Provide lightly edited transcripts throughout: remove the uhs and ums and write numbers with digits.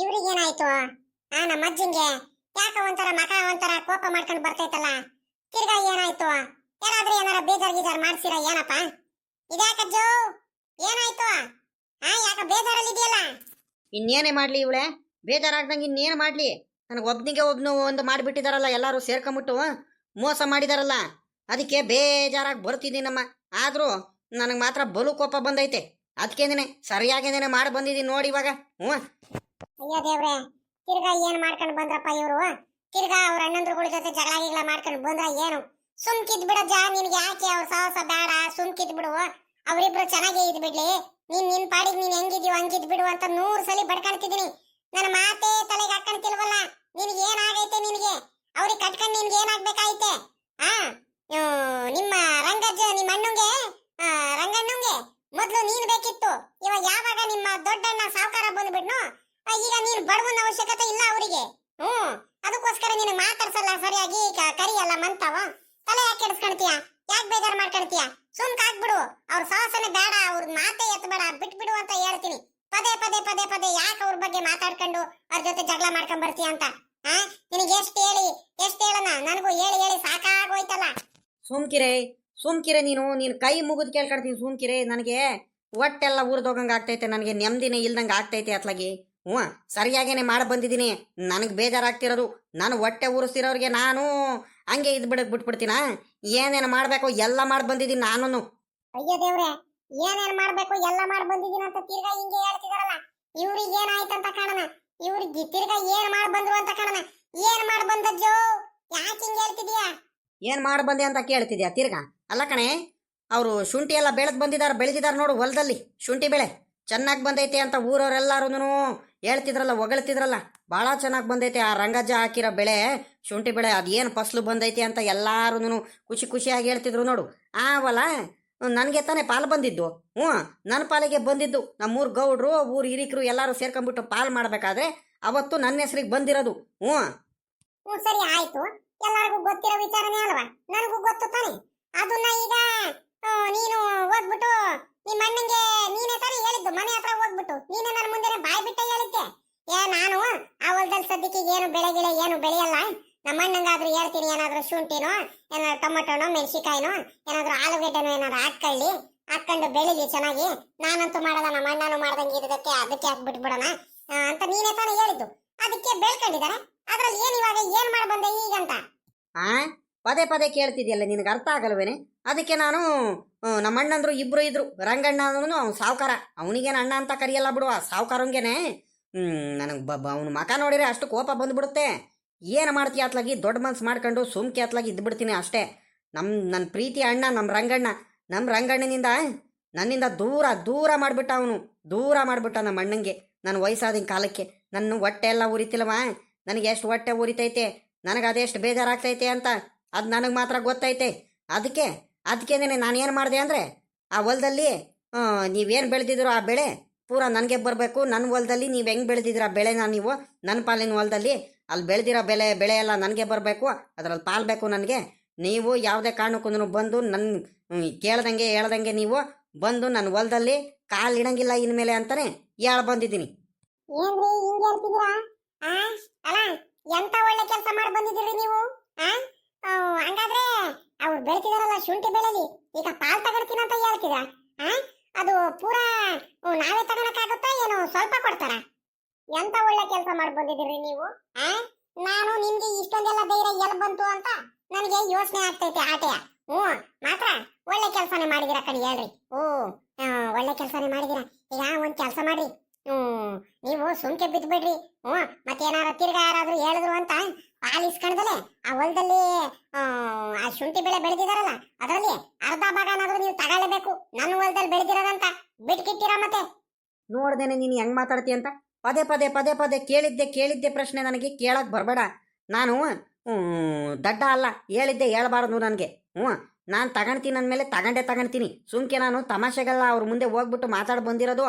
ಇವ್ರಿಗೇನಾಯ್ತು? ನಮ್ಮ ಅಜ್ಜಿಂಗೆ ಯಾಕ ಒಂಥರ ಮಕ ಒಂಥರ ಕೋಪ ಮಾಡ್ಕೊಂಡು ಬರ್ತೈತಲ್ಲ. ತಿರ್ಗಾ ಏನಾಯ್ತು? ಏನಾರ ಬೇಜಾರ್ ಗೀಜಾರ್ ಮಾಡ್ಸಿರ ಏನಪ್ಪ? ಇದ್ಯಾಕಜ್ಜು ಏನಾಯ್ತು? ಯಾಕ ಬೇಜಾರಲ್ಲಿ ಇದೆಯಲ್ಲ? ಇನ್ನೇನೇ ಮಾಡ್ಲಿ ಇವಳೆ? ಬೇಜಾರಾಗ್ದಂಗೆ ಇನ್ನೇನು ಮಾಡ್ಲಿ? ನನಗೆ ಒಬ್ನು ಒಂದು ಮಾಡಿಬಿಟ್ಟಿದಾರಲ್ಲ, ಎಲ್ಲರೂ ಸೇರ್ಕೊಂಬಿಟ್ಟು ಮೋಸ ಮಾಡಿದಾರಲ್ಲ, ಅದಕ್ಕೆ ಬೇಜಾರಾಗಿ ಬರ್ತಿದ್ದೀನಮ್ಮ. ಆದರೂ ನನಗೆ ಮಾತ್ರ ಬಲು ಕೋಪ ಬಂದೈತೆ. ಅದಕ್ಕೇನೆ ಸರಿಯಾಗೇನೆ ಮಾಡಿ ಬಂದಿದ್ದೀನಿ ನೋಡಿ ಇವಾಗ. ಅಯ್ಯೋ ದೇವ್ರೆ, ತಿರ್ಗಾ ಏನ್ ಮಾಡ್ಕೊಂಡು ಬಂದ್ರಪ್ಪ ಇವರು? ತಿರ್ಗಾ ಅವ್ರ ಅಣ್ಣಂದ್ರುಗಳ ಜೊತೆ ಜಗಳ ಗಿಗಳ ಮಾಡ್ಕೊಂಡು ಬಂದ್ರ ಏನು? ಸುಮ್ಕಿದ್ ಬಿಡಜ್ಜ, ನಿನ್ಗೆ ಯಾಕೆ ಅವ್ರ ಸಾಹಸ ಬೇಡ, ಸುಮ್ಕಿದ್ ಬಿಡು. ಅವರಿಬ್ರು ಚೆನ್ನಾಗೇ ಇದ್ ಬಿಡ್ಲಿ. ನಿನ್ ಪಾಡಿಗೆ ನೀನ್ ಹೆಂಗಿದ್ಯೋ ಹಂಗಿದ್ ಬಿಡು ಅಂತ 100 ಸಲ ಬಡ್ಕಾಣ್ತಿದೀನಿ. ನನ್ನ ಮಾತೇ ತಲೆಗೆ ಹಾಕೊಂತಿಲ್ವಲ್ಲ. ನಿನ್ಗೆ ಏನಾಗೈತೆ? ನಿನ್ಗೆ ಅವ್ರಿಗೆ ಕಟ್ಕೊಂಡು ನಿನ್ಗೆ ಏನಾಗ್ಬೇಕಾಯ್ತೆ? ನಿಮ್ಮ ನಿಮ್ಮ ಅಣ್ಣಂಗೆ ರಂಗಣ್ಣಂಗೆ ಮೊದ್ಲು ನೀನ್ ಬೇಕಿತ್ತು. ಇವಾಗ ಯಾವಾಗ ನಿಮ್ಮ ದೊಡ್ಡಣ್ಣ ಸಾವುಕಾರ ಬಂದ್ಬಿಡ್ನು, ಈಗ ನೀನ್ ಬಡವನ ಅವಶ್ಯಕತೆ ಇಲ್ಲ ಅವರಿಗೆ. ಅದಕ್ಕೋಸ್ಕರ ನೀನು ಮಾತಾಡ್ಸಲ್ಲ ಸರಿಯಾಗಿ, ಕರಿಯಲ್ಲ ಮಂತಾವ. ತಲೆ ಯಾಕೆ ಕೆಡಿಸ್ಕೊಳ್ತೀಯ? ಯಾಕೆ ಬೇಜಾರು ಮಾಡ್ಕೊಳ್ತೀಯ? ಸುಮ್ಕಾಗ್ಬಿಡು. ಅವ್ರ ಸಾಹಸನೆ ಬೇಡ, ಅವ್ರ ಮಾತೇ ಎತ್ತಬೇಡ, ಬಿಟ್ಬಿಡು ಅಂತ ಹೇಳ್ತೀನಿ. ಪದೇ ಪದೇ ಪದೇ ಪದೇ ಯಾಕೆ ಅವ್ರ ಬಗ್ಗೆ ಮಾತಾಡ್ಕೊಂಡು ಅವ್ರ ಜೊತೆ ಜಗಳ ಮಾಡ್ಕೊಂಡ್ ಬರ್ತೀಯ ಅಂತ? ನಿನಗೆ ಎಷ್ಟು ಹೇಳನ? ನನಗೂ ಹೇಳಿ ಹೇಳಿ ಸಾಕಾಗೋಯ್ತಲ್ಲ. ಸುಮ್ಕಿರೆ ನೀನು ಕೈ ಮುಗಿದು ಕೇಳ್ಕೊಳ್ತೀನಿ. ಸುಮ್ಕಿರೆ, ನನಗೆ ಹೊಟ್ಟೆಲ್ಲ ಉರಿದೋಗಂಗೆ ಆಗ್ತೈತೆ, ನನಗೆ ನೆಮ್ಮದಿನೇ ಇಲ್ದಂಗೆ ಆಗ್ತೈತೆ ಅತ್ಲಾಗಿ. ಸರಿಯಾಗೇನೆ ಮಾಡಿ ಬಂದಿದ್ದೀನಿ. ನನಗೆ ಬೇಜಾರಾಗ್ತಿರೋದು, ನಾನು ಹೊಟ್ಟೆ ಉರಿಸ್ತಿರೋರಿಗೆ ನಾನು ಹಂಗೆ ಬಿಟ್ಬಿಡ್ತೀನ? ಏನೇನು ಮಾಡಬೇಕು ಎಲ್ಲ ಮಾಡಿ ಬಂದಿದ್ದೀನಿ ನಾನು. ಅಯ್ಯೋ ದೇವ್ರೆ, ಏನೇನ್ ಮಾಡ್ಬೇಕು ಎಲ್ಲ ಮಾಡಿ ಬಂದಿದ್ದೀನಿ ಅಂತ ತಿರ್ಗಾ ಹಿಂಗೆ ಹೇಳ್ತಿದಾರಲ್ಲ. ಇವ್ರಿಗೆ ಏನಾಯ್ತಂತ ಕಾಣನ? ಇವ್ರಿಗೆ ತಿರ್ಗಾ ಏನ್ ಮಾಡಿ ಬಂದ್ರು ಅಂತ ಕಾಣನ? ಏನ್ ಮಾಡಿ ಬಂದಜ್ಜೋ? ಯಾಕೆ ಹಿಂಗೆ ಹೇಳ್ತಿದ್ಯಾ? ಏನು ಮಾಡಿ ಬಂದೆ ಅಂತ ಕೇಳ್ತಿದ್ಯಾ ತಿರ್ಗಾ? ಅಲ್ಲ ಕಣೆ, ಅವರು ಶುಂಠಿ ಎಲ್ಲ ಬೆಳೆದಿದ್ದಾರೆ ನೋಡು ಹೊಲದಲ್ಲಿ. ಶುಂಠಿ ಬೆಳೆ ಚೆನ್ನಾಗಿ ಬಂದೈತೆ ಅಂತ ಊರವರೆಲ್ಲರೂ ಹೇಳ್ತಿದ್ರಲ್ಲ, ಹೊಗಳ್ತಿದ್ರಲ್ಲ. ಭಾಳ ಚೆನ್ನಾಗಿ ಬಂದೈತೆ ಆ ರಂಗಜ್ಜ ಹಾಕಿರೋ ಬೆಳೆ, ಶುಂಠಿ ಬೆಳೆ. ಅದೇನು ಫಸಲು ಬಂದೈತೆ ಅಂತ ಎಲ್ಲರೂ ಖುಷಿಯಾಗಿ ಹೇಳ್ತಿದ್ರು ನೋಡು. ಆವಲ್ಲ ನನಗೆ ತಾನೇ ಪಾಲು ಬಂದಿದ್ದು. ನನ್ನ ಪಾಲಿಗೆ ಬಂದಿದ್ದು. ನಮ್ಮೂರು ಗೌಡ್ರು, ಊರು ಹಿರಿಕರು ಎಲ್ಲರೂ ಸೇರ್ಕೊಂಡ್ಬಿಟ್ಟು ಪಾಲು ಮಾಡಬೇಕಾದ್ರೆ ಅವತ್ತು ನನ್ನ ಹೆಸರಿಗೆ ಬಂದಿರೋದು. ಸರಿ ಆಯ್ತು, ಎಲ್ಲರಿಗೂ ಗೊತ್ತಿರೋ ವಿಚಾರನೇ ಅಲ್ವಾ? ನನಗೂ ಗೊತ್ತು ತಾನೆ. ಅದನ್ನ ಈಗ ನೀನು ಹೋಗ್ಬಿಟ್ಟು ನಿಮ್ಮ ಅಣ್ಣಂಗೆ ನೀನೇ ತಾನೇ ಹೇಳಿದ್ದು. ಮನೆ ಹತ್ರ ಹೋಗ್ಬಿಟ್ಟು ನೀನೇ ನನ್ನ ಮುಂದೆ ಬಾಯಿ ಬಿಟ್ಟೆ ಹೇಳಿದ್ದೆ. ನಾನು ಆ ಹೊಲದಲ್ಲಿ ಸದ್ಯಕ್ಕೆ ಏನು ಬೆಳೆಗಿಳೆ ಏನು ಬೆಳೆಯಲ್ಲ. ನಮ್ಮ ಅಣ್ಣಂಗಾದ್ರೂ ಹೇಳ್ತೀನಿ, ಏನಾದ್ರೂ ಶುಂಠಿನೋ ಏನಾದ್ರು ಟೊಮೊಟೊನೋ ಮೆಣಸಿಕಾಯಿನೋ ಏನಾದ್ರೂ ಆಲೂಗಡ್ಡೆನೋ ಏನಾದ್ರು ಹಾಕೊಂಡು ಬೆಳಿಲಿ ಚೆನ್ನಾಗಿ. ನಾನಂತೂ ಮಾಡಲ್ಲ, ನಮ್ಮ ಅಣ್ಣನೂ ಮಾಡ್ದಂಗೆ ಇರೋದಕ್ಕೆ ಅದಕ್ಕೆ ಬಿಟ್ಬಿಡೋಣ ಅಂತ ನೀನೇ ತಾನೇ ಹೇಳಿದ್ದು. ಅದಕ್ಕೆ ಬೆಳ್ಕೊಂಡಿದ್ದಾರೆ. ಅದ್ರಲ್ಲಿ ಏನ್ ಇವಾಗ ಏನ್ ಮಾಡಿ ಬಂದೆ ಈಗಂತ? ಪದೇ ಪದೇ ಕೇಳ್ತಿದ್ಯಲ್ಲ, ನಿನಗೆ ಅರ್ಥ ಆಗಲ್ವೇನೆ? ಅದಕ್ಕೆ ನಾನು ನಮ್ಮ ಅಣ್ಣಂದ್ರು ಇಬ್ರು ಇದ್ರು. ರಂಗಣ್ಣ ಅವನು ಸಾವುಕಾರ, ಅವನಿಗೇನು ಅಣ್ಣ ಅಂತ ಕರಿಯಲ್ಲ ಬಿಡು. ಆ ಸಾವುಕಾರಂಗೇನೆ ನನಗೆ ಅವನ ಮಕ ನೋಡಿದ್ರೆ ಅಷ್ಟು ಕೋಪ ಬಂದ್ಬಿಡುತ್ತೆ. ಏನು ಮಾಡ್ತೀಯ ಅತ್ಲಾಗಿ? ದೊಡ್ಡ ಮನ್ಸು ಮಾಡ್ಕೊಂಡು ಸುಮ್ಕೆ ಅತ್ಲಾಗಿ ಇದ್ಬಿಡ್ತೀನಿ ಅಷ್ಟೇ. ನನ್ನ ಪ್ರೀತಿ ಅಣ್ಣ ನಮ್ಮ ರಂಗಣ್ಣನಿಂದ ನನ್ನಿಂದ ದೂರ ಮಾಡಿಬಿಟ್ಟ ಅವನು. ದೂರ ಮಾಡಿಬಿಟ್ಟ ನಮ್ಮ ಅಣ್ಣಂಗೆ. ನನ್ನ ವಯಸ್ಸಾದ ಕಾಲಕ್ಕೆ ನನ್ನ ಹೊಟ್ಟೆ ಎಲ್ಲ ಉರಿತಿಲ್ವಾ? ನನಗೆ ಎಷ್ಟು ಹೊಟ್ಟೆ ಉರಿತೈತೆ, ನನಗೆ ಅದೆಷ್ಟು ಬೇಜಾರಾಗ್ತೈತೆ ಅಂತ ಅದು ನನಗೆ ಮಾತ್ರ ಗೊತ್ತೈತೆ. ಅದಕ್ಕೇನೆ ನಾನೇನು ಮಾಡಿದೆ ಅಂದರೆ, ಆ ಹೊಲದಲ್ಲಿ ನೀವೇನು ಬೆಳೆದಿದ್ರು ಆ ಬೆಳೆ ಪೂರ ನನಗೆ ಬರಬೇಕು. ನನ್ನ ಹೊಲದಲ್ಲಿ ನೀವು ಹೆಂಗೆ ಬೆಳೆದಿದ್ದೀರ ಆ ಬೆಳೆನ, ನೀವು ನನ್ನ ಪಾಲಿನ ಹೊಲದಲ್ಲಿ ಅಲ್ಲಿ ಬೆಳೆದಿರೋ ಬೆಳೆ ಎಲ್ಲ ನನಗೆ ಬರಬೇಕು. ಅದರಲ್ಲಿ ಪಾಲು ಬೇಕು ನನಗೆ. ನೀವು ಯಾವುದೇ ಕಾರಣಕ್ಕೂ ಬಂದು ನನ್ನ ಹೇಳ್ದಂಗೆ ನೀವು ಬಂದು ನನ್ನ ಹೊಲದಲ್ಲಿ ಕಾಲು ಇಡಂಗಿಲ್ಲ ಇನ್ಮೇಲೆ ಅಂತಾನೆ ಬಂದಿದ್ದೀನಿ. ಏನ್ರಿ ಹಿಂಗೆ ಹೇಳ್ತಿದ್ದೀರಾ? ಅಲ್ಲ, ಎಂತ ಒಳ್ಳೆ ಕೆಲಸ ಮಾಡಿ ಬಂದಿದ್ದೀರಿ ನೀವು. ಹಂಗಾದ್ರೆ ಅವ್ರು ಬೆಳ್ತಿದಾರಲ್ಲ ಶುಂಠಿ ಬೆಳೆಲಿ, ಈಗ ಪಾಲ್ ತಗೊಳ್ತೀನಿ ಅಂತ ಹೇಳ್ತೀರಾ? ಅದು ಪೂರಾ ನಾವೇ ತಗೊಳಕ್ಕಾಗುತ್ತಾ ಏನೋ ಸ್ವಲ್ಪ ಕೊಡ್ತಾರ? ಎಂತ ಒಳ್ಳೆ ಕೆಲಸ ಮಾಡಿ ಬಂದಿದ್ದೀರಿ ನೀವು. ನಾನು ನಿಮ್ಗೆ ಇಷ್ಟೊಂದೆಲ್ಲ ಧೈರ್ಯ ಎಲ್ಲಿ ಬಂತು ಅಂತ ನನಗೆ ಯೋಚನೆ ಆಗ್ತೈತೆ ಆಟೆಯ. ಮಾತ್ರ ಒಳ್ಳೆ ಕೆಲಸನೇ ಮಾಡಿದಿರ ಕಣಿ, ಹೇಳ್ರಿ. ಒಳ್ಳೆ ಕೆಲಸನೇ ಮಾಡಿದಿರ. ಈಗ ಒಂದ್ ಕೆಲಸ ಮಾಡ್ರಿ, ನೀವು ಸುಮ್ಕೆ ಬಿದ್ಬಿಡ್ರಿ. ಮತ್ತೇನಾರ ತಿರ್ಗಾ ಯಾರಾದ್ರೂ ಹೇಳಿದ್ರು ಅಂತ ಪಾಲಿಸ್ಕೊಂಡದಲೆ ಆ ಹೊಲದಲ್ಲಿ ಆ ಶುಂಠಿ ಬೆಳೆ ಬೆಳೆದಿದಾರಲ್ಲ ಅದರಲ್ಲಿ ಅರ್ಧ ಭಾಗನಾದ್ರೂ ನೀವು ತಗೊಳ್ಳೇಬೇಕು. ನನ್ನ ಹೊಲದಲ್ಲಿ ಬೆಳೆದಿರೋದಂತ ಬಿಟ್ಕಿಟ್ಟಿರ. ಮತ್ತೆ ನೋಡ್ದೇನೆ ನೀನು ಹೆಂಗ್ ಮಾತಾಡ್ತಿ ಅಂತ. ಪದೇ ಪದೇ ಕೇಳಿದ್ದೆ ಪ್ರಶ್ನೆ ನನಗೆ ಕೇಳಕ್ ಬರಬೇಡ. ನಾನು ದಡ್ಡ ಅಲ್ಲ, ಹೇಳಿದ್ದೆ ಹೇಳ್ಬಾರ್ದು ನನಗೆ. ನಾನು ತಗೊಳ್ತೀನಿ ಅಂದಮೇಲೆ ತಗೊಂತೀನಿ. ಸುಮ್ಕೆ ನಾನು ತಮಾಷೆಗಲ್ಲ ಅವ್ರ ಮುಂದೆ ಹೋಗ್ಬಿಟ್ಟು ಮಾತಾಡಿ ಬಂದಿರೋದು.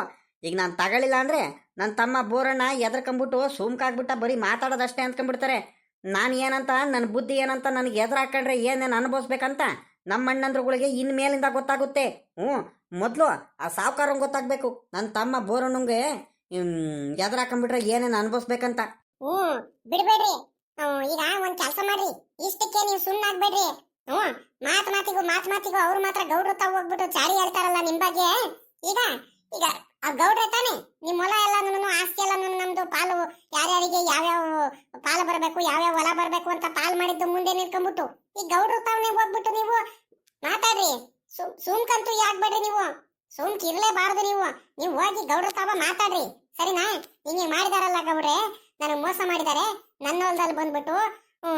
ಈಗ ನಾನು ತಗೊಳ್ಳಿಲ್ಲ ಅಂದರೆ ನನ್ನ ತಮ್ಮ ಬೋರಣ್ಣ ಎದ್ರಕೊಂಬಿಟ್ಟು ಸುಮ್ಕಾಗ್ಬಿಟ್ಟ ಬರೀ ಮಾತಾಡೋದಷ್ಟೇ ಅಂದ್ಕೊಂಡ್ಬಿಡ್ತಾರೆ. ನಾನು ಏನಂತ, ನನ್ನ ಬುದ್ಧಿ ಏನಂತ ನನಗೆ ಎದುರು ಹಾಕೊಂಡ್ರೆ ಏನೇನು ಅನುಭವಿಸ್ಬೇಕಂತ ನಮ್ಮ ಅಣ್ಣಂದ್ರುಗಳಿಗೆ ಇನ್ಮೇಲಿಂದ ಗೊತ್ತಾಗುತ್ತೆ. ಮೊದಲು ಆ ಸಾವುಕಾರಂಗೆ ಗೊತ್ತಾಗಬೇಕು. ನನ್ನ ತಮ್ಮ ಬೋರಣ್ಣಂಗೆ ಎದ್ರ ಹಾಕೊಂಡ್ಬಿಟ್ರೆ ಏನೇನು ಅನ್ಭವಿಸ್ಬೇಕಂತ. ಹ್ಮ್ ಬಿಡ್ಬೇಡ್ರಿ. ಈಗ ಒಂದ್ ಕೆಲಸ ಮಾಡ್ರಿ, ಇಷ್ಟಕ್ಕೆ ನೀವು ಸುಮ್ಮನೆ ಆಗ್ಬೇಡ್ರಿ. ಮಾತಿಗೂ ಅವ್ರು ಮಾತ್ರ ಗೌಡ್ರು ತಾವ್ ಹೋಗ್ಬಿಟ್ಟು ಚಾಡಿ ಹೇಳ್ತಾರಲ್ಲ ನಿಮ್ ಬಗ್ಗೆ. ಈಗ ಈಗ ಆ ಗೌಡ್ರೆ ತಾನೆ ನಿಮ್ ಹೊಲ ಎಲ್ಲಾನು ಆಸ್ತಿ ಎಲ್ಲಾನು ನಮ್ದು ಪಾಲು, ಯಾರ್ಯಾರಿಗೆ ಯಾವ್ಯಾವ ಪಾಲು ಬರ್ಬೇಕು, ಯಾವ್ಯಾವ ಹೊಲ ಬರ್ಬೇಕು ಅಂತ ಪಾಲ್ ಮಾಡಿದ್ದು ಮುಂದೆ ನಿಂತ್ಕೊಂಡ್ಬಿಟ್ಟು ಈ ಗೌಡ್ರು ತಾವ್ನೆ ಹೋಗ್ಬಿಟ್ಟು ನೀವು ಮಾತಾಡ್ರಿ. ಸುಮ್ಕಂತೂ ಯಾಕ್ಬೇಡ್ರಿ ನೀವು, ಸುಮ್ಕ್ ಇರ್ಲೇಬಾರ್ದು ನೀವು. ನೀವು ಹೋಗಿ ಗೌಡ್ರು ತಾವ ಮಾತಾಡ್ರಿ, ಸರಿನಾ? ಹಿಂಗೆ ಮಾಡಿದಾರಲ್ಲ ಗೌಡ್ರೆ, ನನಗೆ ಮೋಸ ಮಾಡಿದ್ದಾರೆ. ನನ್ನ ಹೊಲದಲ್ಲಿ ಬಂದ್ಬಿಟ್ಟು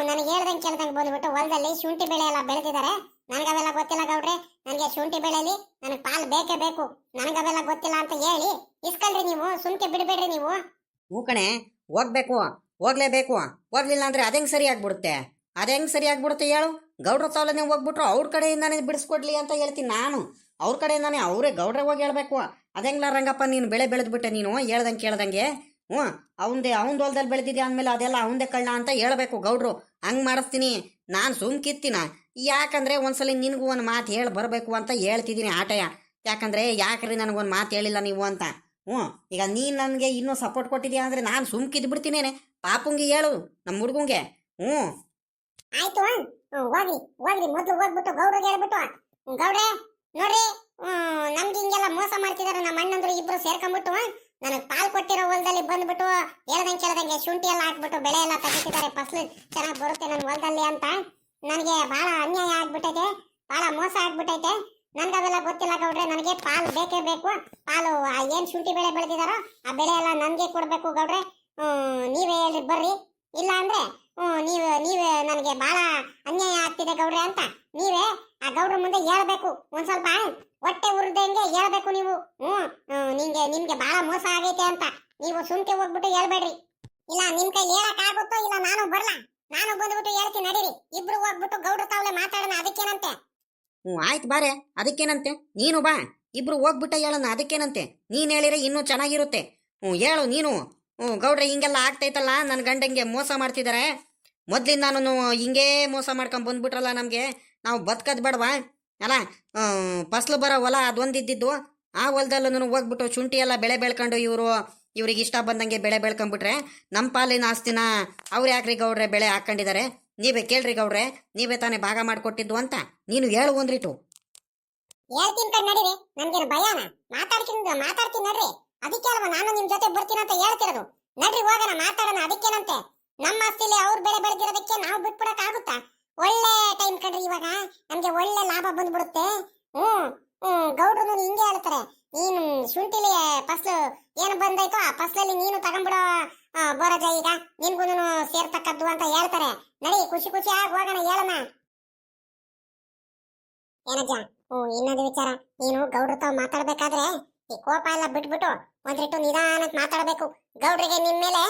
ನನಗೆ ಹೇಳ್ದಂಗೆ ಕೇಳ್ದಂಗೆ ಬಂದ್ಬಿಟ್ಟು ಹೊಲದಲ್ಲಿ ಶುಂಠಿ ಬೆಳೆ ಎಲ್ಲ ಬೆಳೆದಿದ್ದಾರೆ. ನನಗವೆಲ್ಲ ಗೊತ್ತಿಲ್ಲ ಗೌಡ್ರೆ, ನನಗೆ ಶುಂಠಿ ಬೆಳೆಲಿ ನನಗೆ ಪಾಲು ಬೇಕೇ ಬೇಕು, ನನಗವೆಲ್ಲ ಗೊತ್ತಿಲ್ಲ ಅಂತ ಹೇಳಿ ಇಸ್ಕಲ್ರಿ ನೀವು. ಸುಮ್ಕೆ ಬಿಡ್ಬೇಡ್ರಿ ನೀವು. ಹ್ಞೂ ಕಣೆ, ಹೋಗ್ಬೇಕು, ಹೋಗ್ಲೇಬೇಕು. ಹೋಗ್ಲಿಲ್ಲ ಅಂದ್ರೆ ಅದೆಂಗೆ ಸರಿ ಆಗ್ಬಿಡುತ್ತೆ? ಅದೆಂಗೆ ಸರಿ ಆಗ್ಬಿಡುತ್ತೆ ಹೇಳು? ಗೌಡ್ರ ತಾವಲನೆ ಹೋಗ್ಬಿಟ್ರು ಅವ್ರ ಕಡೆಯಿಂದಾನೇ ಬಿಡಿಸ್ಕೊಡ್ಲಿ ಅಂತ ಹೇಳ್ತೀನಿ ನಾನು. ಅವ್ರ ಕಡೆಯಿಂದಾನೇ ಅವರೇ ಗೌಡ್ರೆ ಹೋಗಿ ಹೇಳ್ಬೇಕು. ಅದೆಂಗ್ಲ ರಂಗಪ್ಪ ನೀನು ಬೆಳೆ ಬೆಳೆದ್ಬಿಟ್ಟೆ ನೀನು ಹೇಳ್ದಂಗೆ ಕೇಳ್ದಂಗೆ. ಹ್ಞೂ ಅವಂದೇ ಅವ್ನ ಹೊಲದಲ್ಲಿ ಬೆಳೆದಿದ್ದೆ ಅಂದಮೇಲೆ ಅದೆಲ್ಲ ಅವಂದೇ ಕಳ್ಳ ಅಂತ ಹೇಳ್ಬೇಕು ಗೌಡ್ರು. ಹಂಗೆ ಮಾಡಿಸ್ತೀನಿ ನಾನು. ಸುಮ್ಕಿತ್ತೀನ ಯಾಕಂದರೆ ಒಂದ್ಸಲ ನಿನಗೂ ಒಂದು ಮಾತು ಹೇಳಿ ಬರಬೇಕು ಅಂತ ಹೇಳ್ತಿದ್ದೀನಿ ಆಟಯ. ಯಾಕಂದರೆ ಯಾಕ್ರಿ ನನಗೊಂದು ಮಾತು ಹೇಳಿಲ್ಲ ನೀವು ಅಂತ. ಹ್ಞೂ ಈಗ ನೀನು ನನಗೆ ಇನ್ನೂ ಸಪೋರ್ಟ್ ಕೊಟ್ಟಿದ್ಯಾ ಅಂದರೆ ನಾನು ಸುಮ್ಕಿದ್ದು ಬಿಡ್ತೀನೇನೆ. ಪಾಪುಂಗೆ ಹೇಳು, ನಮ್ಮ ಹುಡುಗಂಗೆ. ಹ್ಞೂ ಆಯ್ತು, ಹೋಗ್ರಿ ಹೋಗ್ರಿ. ಮೊದಲು ಹೋಗ್ಬಿಟ್ಟು ಗೌಡ್ರಿಗೆ ಹೇಳ್ಬಿಟ್ಟು, ಗೌಡ್ರೆ ನೋಡ್ರಿ, ನಮ್ಗೆ ಹಿಂಗೆಲ್ಲ ಮೋಸ ಮಾಡ್ತಿದಾರೆ ನಮ್ಮ ಅಣ್ಣಂದ್ರು ಇಬ್ರು ಸೇರ್ಕೊಂಡ್ಬಿಟ್ಟು ನನಗೆ ಪಾಲ್ ಕೊಟ್ಟಿರೋ ಹೊಲದಲ್ಲಿ ಬಂದ್ಬಿಟ್ಟು ಹೇಳ್ದಂಗೆ ಕೇಳ್ದಂಗೆ ಶುಂಠಿ ಎಲ್ಲ ಹಾಕ್ಬಿಟ್ಟು ಬೆಳೆ ಎಲ್ಲ ತೆಗಿತಿದ್ದಾರೆ, ಫಸಲು ಚೆನ್ನಾಗಿ ಬರುತ್ತೆ ನನ್ನ ಹೊಲದಲ್ಲಿ ಅಂತ. ನನಗೆ ಬಹಳ ಅನ್ಯಾಯ ಆಗ್ಬಿಟ್ಟೈತೆ, ಬಹಳ ಮೋಸ ಆಗ್ಬಿಟ್ಟೈತೆ. ನನ್ಗವೆಲ್ಲ ಗೊತ್ತಿಲ್ಲ ಗೌಡ್ರೆ, ನನಗೆ ಪಾಲು ಬೇಕೇ ಬೇಕು. ಪಾಲು ಏನ್ ಶುಂಠಿ ಬೆಳೆ ಬೆಳೆದಿದಾರೋ ಆ ಬೆಳೆ ಎಲ್ಲ ನನಗೆ ಕೊಡ್ಬೇಕು ಗೌಡ್ರೆ. ನೀವೇ ಹೇಳಿ ಬರ್ರಿ, ಇಲ್ಲ ಅಂದ್ರೆ ನೀವೇ ನನಗೆ ಬಹಳ ಅನ್ಯಾಯ ಆಗ್ತಿದೆ ಗೌಡ್ರೆ ಅಂತ ನೀವೇ ಆ ಗೌಡ್ರ ಮುಂದೆ ಹೇಳ್ಬೇಕು. ಒಂದ್ ಸ್ವಲ್ಪ ಹೊಟ್ಟೆ ಉರ್ದಂಗೆ ಹೇಳ್ಬೇಕು ನೀವು. ನಿಮ್ಗೆ ಬಹಳ ಮೋಸ ಆಗೈತೆ ಅಂತ ನೀವು ಸುಮ್ಕೆ ಹೋಗ್ಬಿಟ್ಟು ಹೇಳ್ಬೇಡ್ರಿ. ಇಲ್ಲ ನಿಮ್ ಕೈ ಹೇಳಕ್ ಆಗುತ್ತೋ ಇಲ್ಲ ನಾನು ಬರ್ಲಾ, ನಾನು ಬಂದ್ಬಿಟ್ಟು ಹೇಳ್ತೀನಿ ನಡೀರಿ. ಇಬ್ರು ಹೋಗ್ಬಿಟ್ಟು ಗೌಡ್ರ ತಾವಲೆ ಮಾತಾಡೋಣ, ಅದಕ್ಕೇನಂತೆ? ಆಯ್ತು ಬಾರೆ, ಅದಕ್ಕೇನಂತೆ? ನೀನು ಬಾ, ಇಬ್ರು ಹೋಗ್ಬಿಟ್ಟ ಹೇಳೋಣ, ಅದಕ್ಕೇನಂತೆ? ನೀನು ಹೇಳಿದ್ರೆ ಇನ್ನೂ ಚೆನ್ನಾಗಿರುತ್ತೆ. ಹೇಳು ನೀನು. ಗೌಡ್ರೆ ಹಿಂಗೆಲ್ಲ ಆಗ್ತೈತಲ್ಲ, ನನ್ನ ಗಂಡಂಗೆ ಮೋಸ ಮಾಡ್ತಿದ್ದಾರೆ. ಮೊದ್ಲಿಂದ ನಾನು ಹಿಂಗೇ ಮೋಸ ಮಾಡ್ಕೊಂಡು ಬಂದ್ಬಿಟ್ರಲ್ಲ, ನಮಗೆ ನಾವು ಬದುಕೋದು ಬೇಡವಾ ಅಲ್ಲ? ಫಸ್ಲು ಬರೋ ಹೊಲ ಅದೊಂದಿದ್ದು, ಆ ಹೊಲದಲ್ಲೂ ಹೋಗ್ಬಿಟ್ಟು ಶುಂಠಿ ಎಲ್ಲ ಬೆಳೆ ಬೆಳ್ಕೊಂಡು ಇವ್ರಿಗೆ ಇಷ್ಟ ಬಂದಂಗೆ ಬೆಳೆ ಬೆಳ್ಕೊಂಡ್ಬಿಟ್ರೆ ನಮ್ಮ ಪಾಲಿನ ಆಸ್ತಿನ ಅವ್ರು ಯಾಕ್ರಿ ಗೌಡ್ರೆ ಬೆಳೆ ಹಾಕೊಂಡಿದ್ದಾರೆ? ನೀವೇ ಕೇಳ್ರಿ ಗೌಡ್ರೆ, ನೀವೇ ತಾನೇ ಭಾಗ ಮಾಡಿಕೊಟ್ಟಿದ್ದು ಅಂತ ನೀನು ಹೇಳು ಒಂದ್ರಿಟು. ಹೇಳ್ತೀನಿ ಕಣ್ ನಡೀರಿ, ನನ್ಗೇನು ಭಯನ? ಮಾತಾಡ್ತೀನಿ ನಡ್ರಿ. ಅದಕ್ಕೆ ಅಲ್ವಾ ನಾನು ನಿಮ್ ಜೊತೆ ಬರ್ತೀನಿ ಅಂತ ಹೇಳ್ತಿರೋದು. ನಡ್ರಿ ಹೋಗೋಣ, ಮಾತಾಡೋಣ, ಅದಕ್ಕೇನಂತೆ? ನಮ್ಮ ಆಸ್ತಿಲಿ ಅವ್ರು ಬೆಳೆ ಬೆಳೆದಿರೋದಕ್ಕೆ ನಾವು ಬಿಟ್ಬಿಡಕ್ ಆಗುತ್ತಾ? ಒಳ್ಳೆ ಟೈಮ್ ಕಣ್ರಿ, ಇವಾಗ ನಮ್ಗೆ ಒಳ್ಳೆ ಲಾಭ ಬಂದ್ಬಿಡುತ್ತೆ. ಗೌಡ್ರು ಹಿಂಗೆ ಹೇಳ್ತಾರೆ, ನೀನು ಶುಂಠಿಲಿ ಫಸ್ಲು ಏನು ಬಂದೈತೋ ಆ ಫಸ್ಲಲ್ಲಿ ನೀನು ತಗೊಂಡ್ಬಿಡೋ ಬೋರಜ, ಈಗ ನಿನ್ಗೂ ಸೇರ್ತಕ್ಕದ್ದು ಅಂತ ಹೇಳ್ತಾರೆ. ನಡಿ ಖುಷಿ ಖುಷಿಯಾಗಿ ಹೋಗೋಣ, ಹೇಳೋಣ. ಏನಜ್ಜ, ಇನ್ನೊಂದು ವಿಚಾರ, ನೀನು ಗೌಡ್ರ ತಾವ್ ಮಾತಾಡ್ಬೇಕಾದ್ರೆ ಈ ಕೋಪ ಎಲ್ಲ ಬಿಟ್ಬಿಟ್ಟು ಒಂದ್ರಿಟ್ಟು ನಿಧಾನಕ್ಕೆ ಮಾತಾಡ್ಬೇಕು. ಗೌಡ್ರಿಗೆ ನಿಮ್ ಮೇಲೆ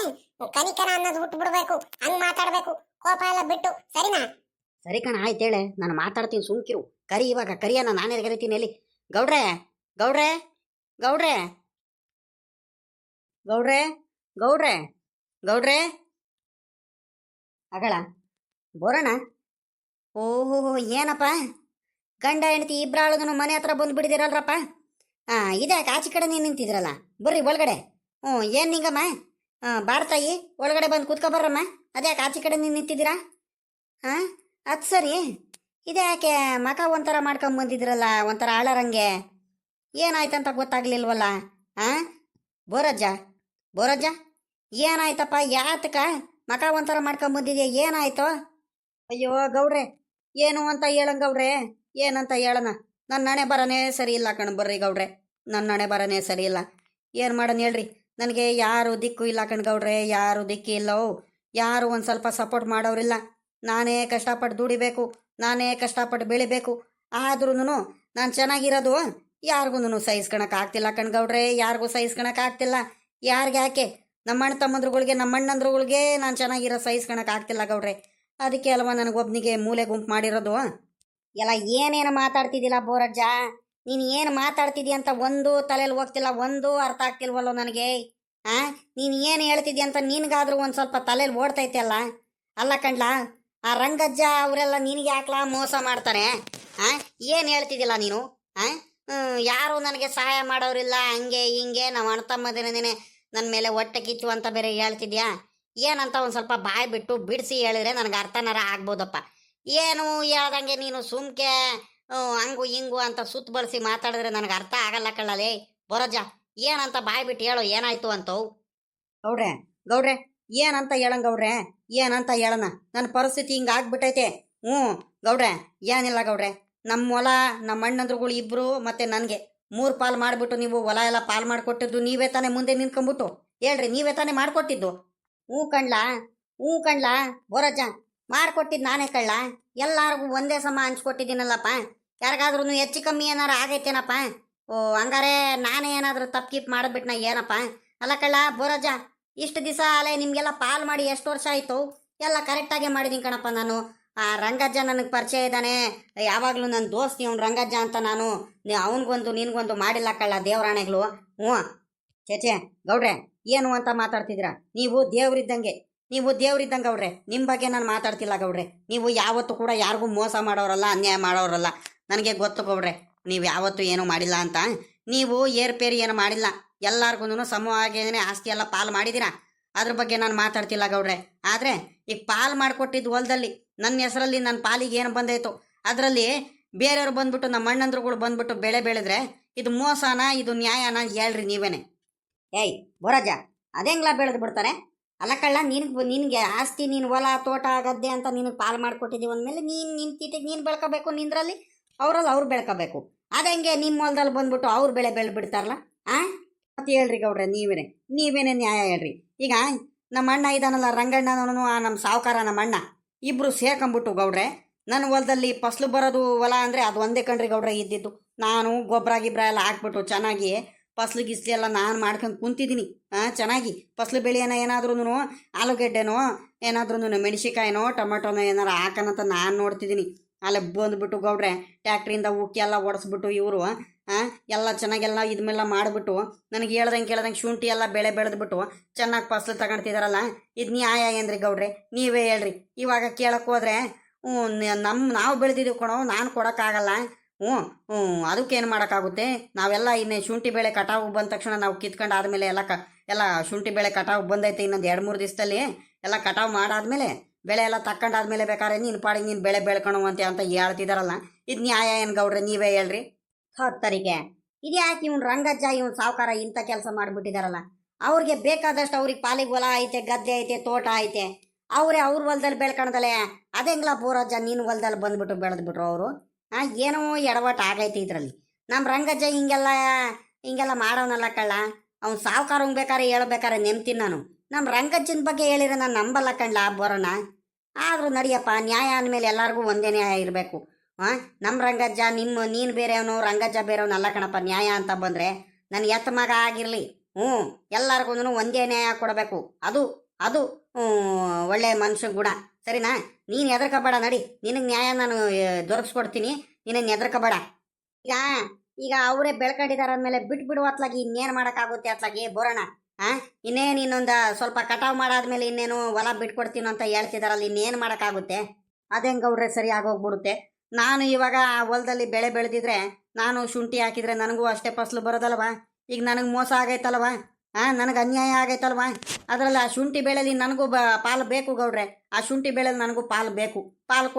ಕನಿಕನ ಅನ್ನೋದು ಹುಟ್ಟು ಬಿಡ್ಬೇಕು, ಹಂಗ್ ಮಾತಾಡ್ಬೇಕು, ಕೋಪ ಎಲ್ಲ ಬಿಟ್ಟು, ಸರಿನಾ? ಸರಿ ಕಣ, ಆಯ್ತು ಹೇಳೆ, ನಾನು ಮಾತಾಡ್ತೀನಿ, ಸುಮ್ಕಿರು. ಕರಿ ಇವಾಗ, ಕರಿಯನ ನಾನೇ ಕರಿತೀನಿ. ಎಲ್ಲಿ ಗೌಡ್ರೆ? ಗೌಡ್ರೆ ಗೌಡ್ರೆ ಗೌಡ್ರೆ ಗೌಡ್ರೆ ಗೌಡ್ರೆ ಅಗಳ ಬೋರಣ. ಓಹೋ, ಏನಪ್ಪ ಗಂಡ ಹೆಂಡತಿ ಇಬ್ರಾಳದನು ಮನೆ ಹತ್ರ ಬಂದುಬಿಟ್ಟಿದ್ದೀರಲ್ರಪ್ಪ. ಇದೇ ಆಚೆ ಕಡೆ ನೀವು ನಿಂತಿದ್ರಲ್ಲ, ಬರ್ರಿ ಒಳಗಡೆ. ಏನು ನಿಂಗಮ್ಮ, ಬಾರ್ತಾಯಿ ಒಳಗಡೆ ಬಂದು ಕೂತ್ಕೊ ಬರ್ರಮ್ಮ. ಅದ್ಯಾಕೆ ಆಚೆ ಕಡೆ ನೀವು ನಿಂತಿದ್ದೀರಾ? ಅದು ಸರಿ, ಇದ್ಯಾಕೆ ಮಕ ಒಂಥರ ಮಾಡ್ಕೊಂಬಂದಿದ್ರಲ್ಲ, ಒಂಥರ ಆಳರಂಗೆ? ಏನಾಯ್ತಂತ ಗೊತ್ತಾಗ್ಲಿಲ್ವಲ್ಲ? ಬೋರಜ್ಜ ಏನಾಯ್ತಪ್ಪ? ಯಾತಕ ಮಕ ಒಂಥರ ಮಾಡ್ಕೊಂಬಂದಿದ್ಯಾ? ಏನಾಯ್ತು? ಅಯ್ಯೋ ಗೌಡ್ರೆ, ಏನು ಅಂತ ಹೇಳಂಗೌಡ್ರೆ, ಏನಂತ ಹೇಳೋಣ? ನನ್ನ ಹಣೆ ಬರನೇ ಸರಿ ಇಲ್ಲ ಕಣ್. ಬರ್ರಿ ಗೌಡ್ರೆ, ನನ್ನ ಹಣೆ ಬರನೇ ಸರಿ ಇಲ್ಲ. ಏನು ಮಾಡೋಣ ಹೇಳ್ರಿ? ನನಗೆ ಯಾರು ದಿಕ್ಕು ಇಲ್ಲ ಕಣ್ಗೌಡ್ರೆ, ಯಾರು ದಿಕ್ಕಿ ಇಲ್ಲವೋ, ಯಾರು ಒಂದು ಸ್ವಲ್ಪ ಸಪೋರ್ಟ್ ಮಾಡೋರಿಲ್ಲ. ನಾನೇ ಕಷ್ಟಪಟ್ಟು ದುಡಿಬೇಕು, ನಾನೇ ಕಷ್ಟಪಟ್ಟು ಬೆಳಿಬೇಕು. ಆದ್ರೂ ನಾನು ಚೆನ್ನಾಗಿರೋದು ಯಾರಿಗೂ ಸಹಿಸ್ಕೊಳಕ್ಕೆ ಆಗ್ತಿಲ್ಲ ಕಣ್ಗೌಡ್ರೆ, ಯಾರಿಗೂ ಸಹಿಸ್ಕೊಳಕ್ಕೆ ಆಗ್ತಿಲ್ಲ. ಯಾರಿಗೆ ಯಾಕೆ? ನಮ್ಮ ಅಣ್ಣ ತಮ್ಮಂದ್ರುಗಳಿಗೆ, ನಮ್ಮ ಅಣ್ಣಂದ್ರುಗಳಿಗೆ ನಾನು ಚೆನ್ನಾಗಿರೋ ಸಹಿಸ್ಕೊಳಕ್ಕೆ ಆಗ್ತಿಲ್ಲ ಗೌಡ್ರೆ. ಅದಕ್ಕೆ ಅಲ್ವ ನನಗೊಬ್ಬನಿಗೆ ಮೂಲೆ ಗುಂಪು ಮಾಡಿರೋದು. ಎಲ್ಲ ಏನೇನು ಮಾತಾಡ್ತಿದ್ದಿಲ್ಲ ಬೋರಜ್ಜ, ನೀನು ಏನು ಮಾತಾಡ್ತಿದ್ದಿ ಅಂತ ಒಂದು ತಲೆಯಲ್ಲಿ ಹೋಗ್ತಿಲ್ಲ, ಒಂದು ಅರ್ಥ ಆಗ್ತಿಲ್ವಲ್ಲೋ ನನಗೆ. ನೀನು ಏನು ಹೇಳ್ತಿದ್ದಿ ಅಂತ ನಿನಗಾದ್ರೂ ಒಂದು ಸ್ವಲ್ಪ ತಲೆಯಲ್ಲಿ ಓಡ್ತೈತೆ ಅಲ್ಲ. ಅಲ್ಲ ಕಣ್ಲಾ, ಆ ರಂಗಜ್ಜ ಅವರೆಲ್ಲ ನಿನಗೆ ಯಾಕ್ಲಾ ಮೋಸ ಮಾಡ್ತಾರೆ? ಏನು ಹೇಳ್ತಿದ್ದಿಲ್ಲ ನೀನು? ಯಾರು ನನಗೆ ಸಹಾಯ ಮಾಡೋರಿಲ್ಲ, ಹಂಗೆ ಹಿಂಗೆ, ನಾವು ಅಣ್ಣ ತಮ್ಮದೇನೆ ನನ್ನ ಮೇಲೆ ಹೊಟ್ಟೆ ಕಿಚ್ಚು ಅಂತ ಬೇರೆ ಹೇಳ್ತಿದ್ಯಾ? ಏನಂತ ಒಂದು ಸ್ವಲ್ಪ ಬಾಯಿ ಬಿಟ್ಟು ಬಿಡಿಸಿ ಹೇಳಿದ್ರೆ ನನಗೆ ಅರ್ಥನಾರ ಆಗ್ಬೋದಪ್ಪ. ಏನು ಹೇಳ್ದಂಗೆ ನೀನು ಸುಮ್ಕೆ ಹಂಗು ಹಿಂಗು ಅಂತ ಸುತ್ತ ಬಳಸಿ ಮಾತಾಡಿದ್ರೆ ನನಗೆ ಅರ್ಥ ಆಗಲ್ಲ ಕಳ್ಳಲೇ. ಬರೋಜ, ಏನಂತ ಬಾಯಿ ಬಿಟ್ಟು ಹೇಳು, ಏನಾಯ್ತು ಅಂತವು? ಗೌಡ್ರೆ ಗೌಡ್ರೆ ಏನಂತ ಹೇಳಂಗೌಡ್ರೆ, ಏನಂತ ಹೇಳೋಣ? ನನ್ನ ಪರಿಸ್ಥಿತಿ ಹಿಂಗೆ ಆಗ್ಬಿಟ್ಟೈತೆ. ಗೌಡ್ರೆ ಏನಿಲ್ಲ ಗೌಡ್ರೆ, ನಮ್ಮ ಹೊಲ ನಮ್ಮ ಅಣ್ಣಂದ್ರುಗಳು ಇಬ್ರು ಮತ್ತೆ ನನಗೆ 3 ಪಾಲು ಮಾಡಿಬಿಟ್ಟು ನೀವು ಹೊಲ ಎಲ್ಲ ಪಾಲು ಮಾಡಿಕೊಟ್ಟಿದ್ದು ನೀವೇ ತಾನೇ ಮುಂದೆ ನಿಂತ್ಕೊಂಡ್ಬಿಟ್ಟು ಹೇಳ್ರಿ, ನೀವೇ ತಾನೇ ಮಾಡಿಕೊಟ್ಟಿದ್ದು. ಹ್ಞೂ ಕಣ್ಲಾ ಬೋರಜ್ಜ, ಮಾಡಿಕೊಟ್ಟಿದ್ದು ನಾನೇ ಕಳ್ಳ. ಎಲ್ಲರಿಗೂ ಒಂದೇ ಸಮ ಹಂಚ್ಕೊಟ್ಟಿದ್ದೀನಲ್ಲಪ್ಪ. ಯಾರಿಗಾದ್ರೂ ಹೆಚ್ಚು ಕಮ್ಮಿ ಏನಾರು ಆಗೈತೇನಪ್ಪ? ಹಂಗಾರೆ ನಾನೇ ಏನಾದರೂ ತಪ್ಪಿಪ್ ಮಾಡಿಬಿಟ್ನ ಏನಪ್ಪ? ಅಲ್ಲ ಕಳ್ಳ ಬೋರಜ್ಜ, ಇಷ್ಟು ದಿವಸ ಅಲ್ಲೇ ನಿಮಗೆಲ್ಲ ಪಾಲು ಮಾಡಿ ಎಷ್ಟು ವರ್ಷ ಆಯಿತು? ಎಲ್ಲ ಕರೆಕ್ಟಾಗೆ ಮಾಡಿದ್ದೀನಿ ಕಣಪ್ಪ ನಾನು. ಆ ರಂಗಜ್ಜ ನನಗೆ ಪರಿಚಯ ಇದ್ದಾನೆ, ಯಾವಾಗಲೂ ನನ್ನ ದೋಸ್ತಿ ಅವ್ನು ರಂಗಜ್ಜ ಅಂತ. ನಾನು ಅವನಿಗೊಂದು ನಿನಗೊಂದು ಮಾಡಿಲ್ಲ ಕಳ್ಳ, ದೇವರಾಣೆಗಳು. ಹ್ಞೂ ಚೇಚೆ ಗೌಡ್ರೆ, ಏನು ಅಂತ ಮಾತಾಡ್ತಿದ್ದೀರಾ? ನೀವು ದೇವ್ರಿದ್ದಂಗೆ ಗೌಡ್ರೆ. ನಿಮ್ಮ ಬಗ್ಗೆ ನಾನು ಮಾತಾಡ್ತಿಲ್ಲ ಗೌಡ್ರೆ. ನೀವು ಯಾವತ್ತೂ ಕೂಡ ಯಾರಿಗೂ ಮೋಸ ಮಾಡೋರಲ್ಲ, ಅನ್ಯಾಯ ಮಾಡೋರಲ್ಲ. ನನಗೆ ಗೊತ್ತು ಗೌಡ್ರೆ, ನೀವು ಯಾವತ್ತೂ ಏನೂ ಮಾಡಿಲ್ಲ ಅಂತ. ನೀವು ಏರ್ಪೇರಿ ಏನು ಮಾಡಿಲ್ಲ, ಎಲ್ಲರಿಗೂ ಸಮವಾಗಿನೇ ಆಸ್ತಿ ಎಲ್ಲ ಪಾಲು ಮಾಡಿದ್ದೀರಾ. ಅದ್ರ ಬಗ್ಗೆ ನಾನು ಮಾತಾಡ್ತಿಲ್ಲ ಗೌಡ್ರೆ. ಆದರೆ ಈಗ ಪಾಲು ಮಾಡಿಕೊಟ್ಟಿದ್ದು ಹೊಲದಲ್ಲಿ ನನ್ನ ಹೆಸರಲ್ಲಿ ನನ್ನ ಪಾಲಿಗೆ ಏನು ಬಂದೈತು, ಅದರಲ್ಲಿ ಬೇರೆಯವ್ರು ಬಂದ್ಬಿಟ್ಟು ನಮ್ಮ ಅಣ್ಣಂದ್ರುಗಳು ಬಂದ್ಬಿಟ್ಟು ಬೆಳೆ ಬೆಳೆದ್ರೆ ಇದು ಮೋಸನ, ಇದು ನ್ಯಾಯನ? ಹೇಳ್ರಿ ನೀವೇನೆ. ಏಯ್ ಬೋರಜ್ಜ, ಅದೆಂಗ್ಲ ಬೆಳೆದು ಬಿಡ್ತಾರೆ? ಅಲ್ಲ ಕಳ್ಳ, ನಿನಗೆ ಆಸ್ತಿ, ನೀನು ಹೊಲ ತೋಟ ಗದ್ದೆ ಅಂತ ನಿನಗೆ ಪಾಲು ಮಾಡಿಕೊಟ್ಟಿದ್ದೀವಿ ಅಂದಮೇಲೆ ನಿನ್ನ ತೀಟಿಗೆ ನೀನು ಬೆಳ್ಕೋಬೇಕು, ನಿಂದ್ರಲ್ಲಿ ಅವರಲ್ಲಿ ಅವ್ರು ಬೆಳ್ಕೋಬೇಕು. ಅದಂಗೆ ನಿಮ್ಮ ಹೊಲದಲ್ಲಿ ಬಂದ್ಬಿಟ್ಟು ಅವ್ರು ಬೆಳೆ ಬಿಡ್ತಾರಲ್ಲ ಮತ್ತೆ ಹೇಳ್ರಿ ಗೌಡ್ರೆ, ನೀವೇನೆ ನ್ಯಾಯ ಹೇಳ್ರಿ. ಈಗ ನಮ್ಮ ಅಣ್ಣ ಇದಾನಲ್ಲ ರಂಗಣ್ಣನವನು, ನಮ್ಮ ಸಾವುಕಾರ ನಮ್ಮ ಅಣ್ಣ ಇಬ್ಬರು ಸೇರ್ಕೊಂಬಿಟ್ಟು ಗೌಡ್ರೆ ನನ್ನ ಹೊಲದಲ್ಲಿ ಫಸ್ಲು ಬರೋದು ಹೊಲ ಅಂದರೆ ಅದು ಒಂದೇ ಕಣ್ರಿ ಗೌಡ್ರೆ ಇದ್ದಿದ್ದು. ನಾನು ಗೊಬ್ಬರ ಎಲ್ಲ ಹಾಕ್ಬಿಟ್ಟು ಚೆನ್ನಾಗಿ ಫಸ್ಲು ಗಿಸ್ಲಿ ಎಲ್ಲ ನಾನು ಮಾಡ್ಕೊಂಡು ಕುಂತಿದ್ದೀನಿ. ಚೆನ್ನಾಗಿ ಫಸ್ಲು ಬೆಳೆಯೋಣ, ಏನಾದ್ರೂ ಆಲೂಗೆಡ್ಡೆನೋ ಏನಾದ್ರೂ ಮೆಣಸಿಕಾಯಿನೋ ಟೊಮೆಟೊನೋ ಏನಾರು ಹಾಕೋಣಂತ ನಾನು ನೋಡ್ತಿದ್ದೀನಿ. ಅಲ್ಲೇ ಬಂದುಬಿಟ್ಟು ಗೌಡ್ರೆ ಟ್ಯಾಕ್ಟ್ರಿಂದ ಉಕ್ಕಿ ಎಲ್ಲ ಓಡಿಸ್ಬಿಟ್ಟು ಇವರು ಎಲ್ಲ ಚೆನ್ನಾಗೆಲ್ಲ ಇದ್ಮೇಲೆ ಮಾಡಿಬಿಟ್ಟು ನನಗೆ ಕೇಳ್ದಂಗೆ ಶುಂಠಿ ಎಲ್ಲ ಬೆಳೆ ಬೆಳೆದ್ಬಿಟ್ಟು ಚೆನ್ನಾಗಿ ಫಸ್ಲು ತಗೊಳ್ತಿದಾರಲ್ಲ, ಇದು ನ್ಯಾಯ ಏನ್ರಿ ಗೌಡ್ರೆ? ನೀವೇ ಹೇಳ್ರಿ. ಇವಾಗ ಕೇಳಕ್ಕೆ ಹೋದ್ರೆ ನಾವು ಬೆಳೆದಿದ್ದೀವಿ ಕೊಡೋ, ನಾನು ಕೊಡೋಕ್ಕಾಗಲ್ಲ. ಅದಕ್ಕೇನು ಮಾಡೋಕ್ಕಾಗುತ್ತೆ? ನಾವೆಲ್ಲ ಇನ್ನೇ ಶುಂಠಿ ಬೆಳೆ ಕಟಾವು ಬಂದ ತಕ್ಷಣ ನಾವು ಕಿತ್ಕೊಂಡು ಆದಮೇಲೆ ಎಲ್ಲ ಶುಂಠಿ ಬೆಳೆ ಕಟಾವು ಬಂದೈತೆ. ಇನ್ನೊಂದು 2-3 ದಿವಸದಲ್ಲಿ ಎಲ್ಲ ಕಟಾವು ಮಾಡಾದ್ಮೇಲೆ ಬೆಳೆ ಎಲ್ಲ ತಕ್ಕೊಂಡಾದ್ಮೇಲೆ ಬೇಕಾದ್ರೆ ನೀನು ಪಾಡಿಗೆ ನೀನು ಬೆಳೆ ಬೆಳ್ಕೊಳುವಂತೆ ಅಂತ ಹೇಳ್ತಿದಾರಲ್ಲ, ಇದು ನ್ಯಾಯ ಏನು ಗೌಡ್ರೆ? ನೀವೇ ಹೇಳ್ರಿ. ಹತ್ತರಿಗೆ ಇದು ಯಾಕೆ ಇವ್ನು ರಂಗಜ್ಜ ಇವ್ನು ಸಾವುಕಾರ ಇಂಥ ಕೆಲಸ ಮಾಡಿಬಿಟ್ಟಿದಾರಲ್ಲ? ಅವ್ರಿಗೆ ಬೇಕಾದಷ್ಟು ಅವ್ರಿಗೆ ಪಾಲಿಗೆ ಹೊಲ ಐತೆ, ಗದ್ದೆ ಐತೆ, ತೋಟ ಐತೆ, ಅವ್ರ ಹೊಲದಲ್ಲಿ ಬೆಳ್ಕೊಳ್ದಲೆ ಅದೆಂಗ್ಲ ಬೋರಜ್ಜ ನೀನು ಹೊಲದಲ್ಲಿ ಬಂದ್ಬಿಟ್ಟು ಬೆಳೆದ್ಬಿಟ್ರು ಅವರು? ಏನೋ ಎಡವಟ್ಟು ಆಗೈತಿ ಇದರಲ್ಲಿ. ನಮ್ಮ ರಂಗಜ್ಜ ಹಿಂಗೆಲ್ಲ ಮಾಡೋನಲ್ಲ ಕಳ್ಳ. ಅವ್ನು ಸಾವುಕಾರ ಬೇಕಾರೆ ಹೇಳ್ಬೇಕಾರೆ ನೆಮ್ತೀನಿ ನಾನು. ನಮ್ಮ ರಂಗಜ್ಜನ ಬಗ್ಗೆ ಹೇಳಿದ್ರೆ ನಾನು ನಂಬಲ್ಲ ಕಣ್ಲ ಬರೋಣ. ಆದರೂ ನಡಿಯಪ್ಪ, ನ್ಯಾಯ ಅಂದಮೇಲೆ ಎಲ್ಲರಿಗೂ ಒಂದೇ ನ್ಯಾಯ ಇರಬೇಕು. ನಮ್ಮ ರಂಗಜ್ಜ ನೀನು ಬೇರೆಯವನು, ರಂಗಜ್ಜ ಬೇರೆಯವನು ಅಲ್ಲ ಕಣಪ್ಪ. ನ್ಯಾಯ ಅಂತ ಬಂದರೆ ನನ್ನ ಎತ್ತ ಮಗ ಆಗಿರಲಿ, ಎಲ್ಲರಿಗೂ ಒಂದೇ ನ್ಯಾಯ ಕೊಡಬೇಕು. ಅದು ಒಳ್ಳೆ ಮನುಷ್ಯ ಗುಣ, ಸರಿನಾ? ನೀನು ಹೆದರ್ಕೋಬೇಡ, ನಡಿ, ನಿನಗೆ ನ್ಯಾಯ ನಾನು ದೊರಕಿಸ್ಕೊಡ್ತೀನಿ, ನೀನೇನು ಹೆದರ್ಕೋಬೇಡ. ಈಗ ಅವರೇ ಬೆಳ್ಕೊಂಡಿದಾರ ಅಂದಮೇಲೆ ಬಿಟ್ಬಿಡುವ ಅತ್ಲಾಗಿ ಇನ್ನೇನು ಮಾಡೋಕ್ಕಾಗುತ್ತೆ ಅತ್ಲಾಗಿ ಬೋರಣ? ಇನ್ನೇನು ಇನ್ನೊಂದು ಸ್ವಲ್ಪ ಕಟಾವು ಮಾಡಾದ್ಮೇಲೆ ಇನ್ನೇನು ಹೊಲ ಬಿಟ್ಕೊಡ್ತೀನೋ ಅಂತ ಹೇಳ್ತಿದಾರಲ್ಲ, ಇನ್ನೇನು ಮಾಡೋಕ್ಕಾಗುತ್ತೆ? ಅದೇಂಗೆ ಗೌಡ್ರೆ ಸರಿ ಆಗೋಗ್ಬಿಡುತ್ತೆ. ನಾನು ಇವಾಗ ಹೊಲದಲ್ಲಿ ಬೆಳೆ ಬೆಳೆದಿದ್ರೆ ನಾನು ಶುಂಠಿ ಹಾಕಿದ್ರೆ ನನಗೂ ಅಷ್ಟೇ ಫಸಲು ಬರೋದಲ್ವಾ? ಈಗ ನನಗೆ ಮೋಸ ಆಗೈತಲ್ವಾ? ನನಗೆ ಅನ್ಯಾಯ ಆಗೈತಲ್ವಾ? ಅದರಲ್ಲಿ ಆ ಶುಂಠಿ ಬೆಳೆಲಿ ನನಗೂ ಪಾಲು ಬೇಕು ಗೌಡ್ರೆ. ಆ ಶುಂಠಿ ಬೆಳೆಲಿ ನನಗೂ ಪಾಲು ಬೇಕು. ಪಾಲು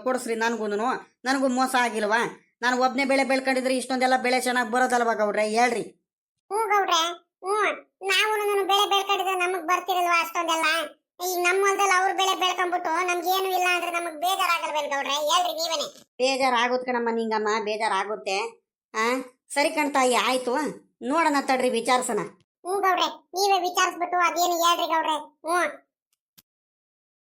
ಕೊಡಿಸ್ರಿ ನನಗೂ ಮೋಸ ಆಗಿಲ್ವಾ? ನಾನು ಒಬ್ಬನೇ ಬೆಳೆ ಬೆಳ್ಕೊಂಡಿದ್ರೆ ಇಷ್ಟೊಂದೆಲ್ಲ ಬೆಳೆ ಚೆನ್ನಾಗಿ ಬರೋದಲ್ವಾ ಗೌಡ್ರೆ? ಹೇಳ್ರಿ. ಗೌಡ್ರೆ, ನಾವು ಬೆಳೆ ಬೆಳ್ಕೊಂಡಿದ್ರೆ ನಮಗ್ ಬರ್ತಿರಲ್ವಾ ಅಷ್ಟೊಂದೆಲ್ಲ? ಈಗ ನಮ್ಮ ಹೊಲದಲ್ಲಿ ಅವ್ರು ಬೆಳೆ ಬೆಳ್ಕೊಂಡ್ಬಿಟ್ಟು ನಮ್ಗೇನು ಇಲ್ಲ ಅಂದ್ರೆ ನಮಗ್ ಬೇಜಾರಾಗಲ್ವೇನ್ ಗೌಡ್ರೆ? ಹೇಳ್ರಿ ನೀವೇನೆ. ಬೇಜಾರಾಗುತ್ತೆ ಕಣಮ್ಮ ನಿಂಗಮ್ಮ, ಬೇಜಾರಾಗುತ್ತೆ. ಸರಿ ಕಣ್ತಾಯಿ, ಆಯ್ತು, ನೋಡೋಣ ತಡ್ರಿ, ವಿಚಾರಿಸೋಣ. ಗೌಡ್ರೆ, ನೀವೇ ವಿಚಾರಿಸ್ಬಿಟ್ಟು ಅದೇನು ಹೇಳ್ರಿ ಗೌಡ್ರೆ.